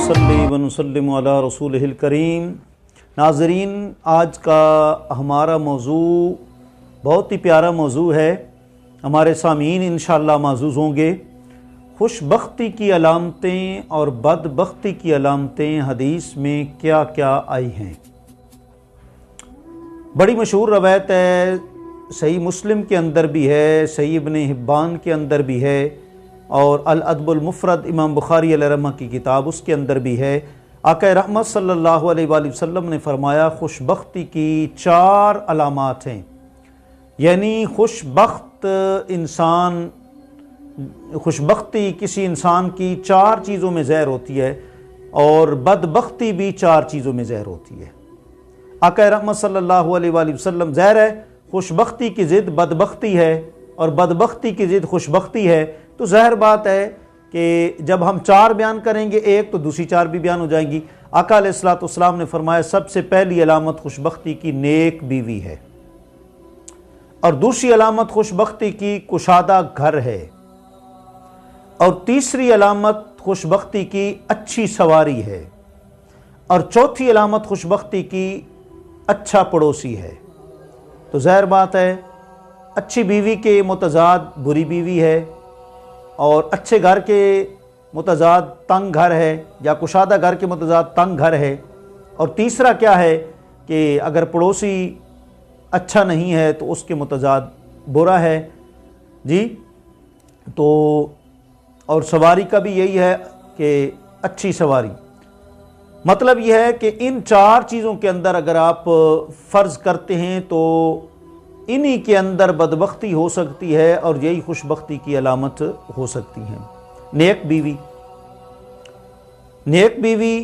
नुसल्ली व नुसल्लिमु अला रसूलिहिल करीम। नाज़रीन, आज का हमारा मौजू बहुत ही प्यारा मौजू है। हमारे सामीन इंशाअल्लाह माज़ूज़ होंगे। खुशबख्ती की अलामतें और बदबख्ती की अलामतें हदीस में क्या क्या आई हैं। बड़ी मशहूर रवायत है, सही मुस्लिम के अंदर भी है, सही इब्न हिब्बान के अंदर भी है और अल अदबुल मुफ़रद इमाम बुखारी अलैहि की किताब उसके अंदर भी है। आक़ा रहमत सल्लल्लाहु अलैहि वसल्लम ने फरमाया खुशबख्ती की 4 अलामात हैं। यानी खुशबख्ती किसी इंसान की 4 चीज़ों में ज़ाहिर होती है और बदबख्ती भी 4 चीज़ों में ज़ाहिर होती है। आक़ा रहमत सल्लल्लाहु अलैहि वसल्लम, ज़ाहिर है खुशबख्ती की ज़िद बदबख्ती है और बदबख्ती की ज़िद खुशबख्ती है, तो ज़ाहिर बात है कि जब हम 4 बयान करेंगे एक तो दूसरी 4 भी बयान हो जाएंगी। आका अलैहिस्सलातु वस्सलाम ने फरमाया सबसे पहली अलामत खुशबख्ती की नेक बीवी है और दूसरी अलामत खुशबख्ती की कुशादा घर है और तीसरी अलामत खुशबख्ती की अच्छी सवारी है और चौथी अलामत खुशबख्ती की अच्छा पड़ोसी है। तो ज़ाहिर बात है अच्छी बीवी के मुतज़ाद बुरी बीवी है और अच्छे घर के मुतज़ाद तंग घर है या कुशादा घर के मुतज़ाद तंग घर है। और तीसरा क्या है कि अगर पड़ोसी अच्छा नहीं है तो उसके मुतज़ाद बुरा है जी। तो और सवारी का भी यही है कि अच्छी सवारी। मतलब यह है कि इन 4 चीज़ों के अंदर अगर आप फ़र्ज़ करते हैं तो इन्हीं के अंदर बदबख्ती हो सकती है और यही खुशबख्ती की अलामत हो सकती है। नेक बीवी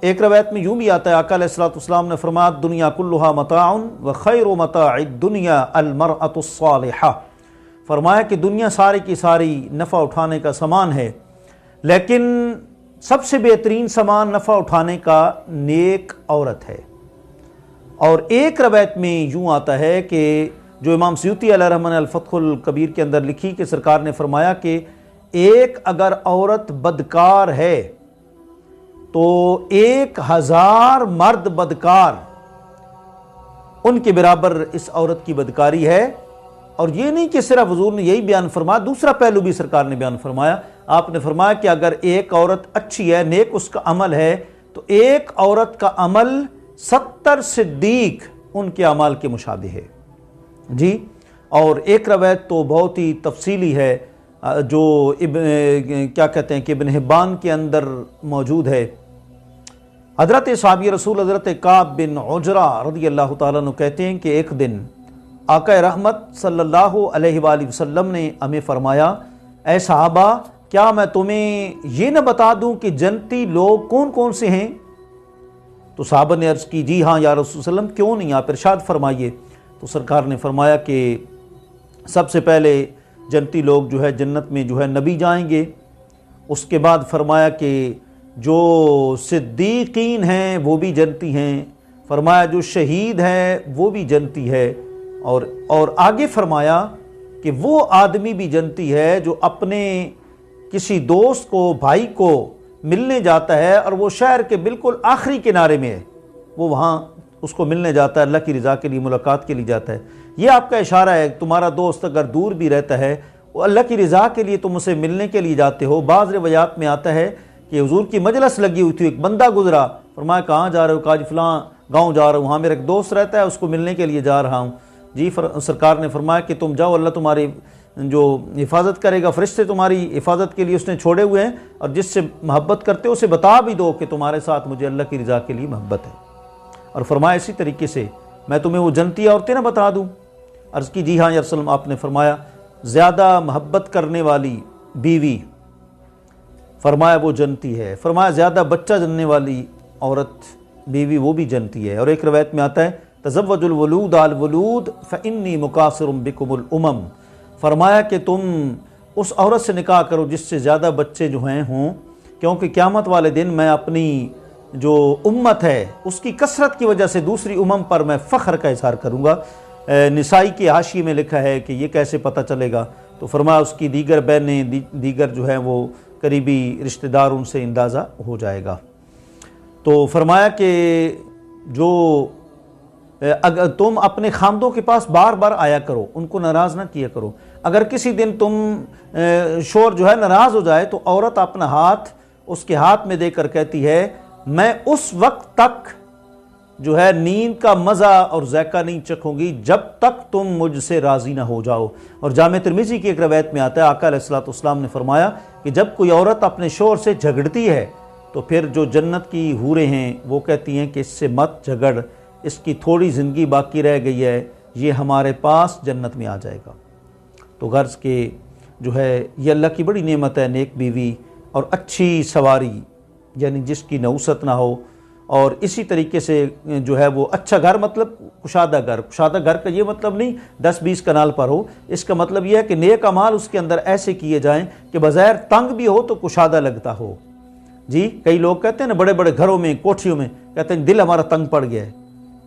एक रवायत में यूँ भी आता है, आका अलैहिस्सलातु वस्सलाम ने फरमाया दुनिया कुल्लुहा मताउन व खैरु मताइद दुनिया अल मरअतुस सालिहा। फरमाया कि दुनिया सारी की सारी नफ़ा उठाने का सामान है, लेकिन सबसे बेहतरीन सामान नफ़ा उठाने का नेक औरत है। और एक रवायत में यूँ आता है कि जो इमाम सयूती अलैहि रहमत ने अल-फत्हुल कबीर के अंदर लिखी कि सरकार ने फरमाया कि एक अगर औरत बदकार है तो 1000 मर्द बदकार उनके बराबर इस औरत की बदकारी है। और ये नहीं कि सिर्फ हुजूर ने यही बयान फरमाया, दूसरा पहलू भी सरकार ने बयान फरमाया। आपने फरमाया कि अगर एक औरत अच्छी है, नेक उसका अमल है, तो एक औरत का अमल 70 सिद्दीक उनके अमाल के मुशाबे है जी। और एक रवायत तो बहुत ही तफसीली है जो क्या कहते हैं कि इब्न हिब्बान के अंदर मौजूद है। हज़रत सहाबी रसूल हज़रत काब बिन उजरा रज़ियल्लाहु ताला अन्हु कहते हैं कि एक दिन आका रहमत सल्लल्लाहु अलैहि वसल्लम ने हमें फरमाया, ऐ सहाबा क्या मैं तुम्हें ये न बता दूं कि जन्नती लोग कौन कौन से हैं। तो सहाबा ने अर्ज़ की जी हाँ या रसूल सल्लम, क्यों नहीं, आप इरशाद फरमाइए। तो सरकार ने फरमाया कि सबसे पहले जन्नती लोग जो है जन्नत में जो है नबी जाएंगे। उसके बाद फरमाया कि जो सिद्दीकीन हैं वो भी जन्नती हैं। फरमाया जो शहीद हैं वो भी जन्नती है। और आगे फरमाया कि वो आदमी भी जन्नती है जो अपने किसी दोस्त को, भाई को मिलने जाता है और वो शहर के बिल्कुल आखिरी किनारे में है, वो वहाँ उसको मिलने जाता है, अल्लाह की रज़ा के लिए, मुलाकात के लिए जाता है। ये आपका इशारा है, तुम्हारा दोस्त अगर दूर भी रहता है वो अल्लाह की रज़ा के लिए तुम उसे मिलने के लिए जाते हो। बाज़ रिवायात में आता है कि हुज़ूर की मजलिस लगी हुई थी, एक बंदा गुजरा, फरमाया कहाँ जा रहे हो? कहा जी फ़लाँ गाँव जा रहा हूँ, वहाँ मेरा एक दोस्त रहता है, उसको मिलने के लिए जा रहा हूँ जी। सरकार ने फरमाया कि तुम जाओ, अल्लाह तुम्हारी जो हिफाजत करेगा, फरिश्ते तुम्हारी हिफाजत के लिए उसने छोड़े हुए हैं, और जिससे मोहब्बत करते हो उसे बता भी दो कि तुम्हारे साथ मुझे अल्लाह की रज़ा के लिए मोहब्बत है। और फरमाया इसी तरीके से मैं तुम्हें वो जन्नती औरतें ना बता दूँ। अर्ज़ की जी हाँ या रसूल। आपने फरमाया ज़्यादा मोहब्बत करने वाली बीवी, फरमाया वो जन्नती है। फरमाया ज़्यादा बच्चा जनने वाली औरत बीवी वो भी जन्नती है। और एक रवायत में आता है तज़व्वजुल वलूद अल वलूद फ़इन्नी मुकासिरुम बिकुमुल उमम। फरमाया कि तुम उस औरत से निकाह करो जिससे ज़्यादा बच्चे जो हैं हों, क्योंकि क़यामत वाले दिन मैं अपनी जो उम्मत है उसकी कसरत की वजह से दूसरी उम्म पर मैं फ़ख्र का इज़हार करूँगा। निसाई के हाशिए में लिखा है कि ये कैसे पता चलेगा, तो फरमाया उसकी दीगर बहनें, दीगर जो है वो करीबी रिश्तेदार, उनसे अंदाज़ा हो जाएगा। تو فرمایا کہ جو اگر تم اپنے خامدوں کے پاس بار بار آیا کرو، ان کو ناراض نہ کیا کرو۔ اگر کسی دن تم شوہر جو ہے ناراض ہو جائے تو عورت اپنا ہاتھ اس کے ہاتھ میں دے کر کہتی ہے میں اس وقت تک جو ہے نیند کا مزہ اور ذائقہ نہیں چکھوں گی جب تک تم مجھ سے راضی نہ ہو جاؤ۔ اور جامع ترمذی کی ایک روایت میں آتا ہے آقا علیہ الصلوۃ والسلام نے فرمایا کہ جب کوئی عورت اپنے شوہر سے جھگڑتی ہے تو پھر جو جنت کی حوریں ہیں وہ کہتی ہیں کہ اس سے مت جھگڑ، اس کی تھوڑی زندگی باقی رہ گئی ہے، یہ ہمارے پاس جنت میں آ جائے گا۔ تو غرض کہ جو ہے یہ اللہ کی بڑی نعمت ہے، نیک بیوی اور اچھی سواری، یعنی جس کی نحوست نہ ہو، اور اسی طریقے سے جو ہے وہ اچھا گھر، مطلب کشادہ گھر۔ کشادہ گھر کا یہ مطلب نہیں 10-20 کنال پر ہو، اس کا مطلب یہ ہے کہ نیک اعمال اس کے اندر ایسے کیے جائیں کہ بظاہر تنگ بھی ہو تو کشادہ لگتا ہو۔ جی کئی لوگ کہتے ہیں نا بڑے بڑے گھروں میں، کوٹھیوں میں، کہتے ہیں دل ہمارا تنگ پڑ گیا ہے۔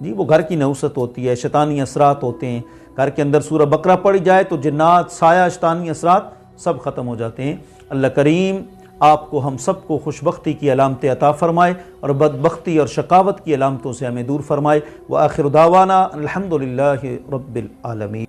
جی وہ گھر کی نحوست ہوتی ہے، شیطانی اثرات ہوتے ہیں۔ گھر کے اندر سورہ بقرہ پڑھی جائے تو جنات، سایہ، شیطانی اثرات سب ختم ہو جاتے ہیں۔ اللہ کریم آپ کو، ہم سب کو خوش بختی کی علامتیں عطا فرمائے اور بدبختی اور شقاوت کی علامتوں سے ہمیں دور فرمائے۔ وآخر دعوانا الحمدللہ رب العالمین۔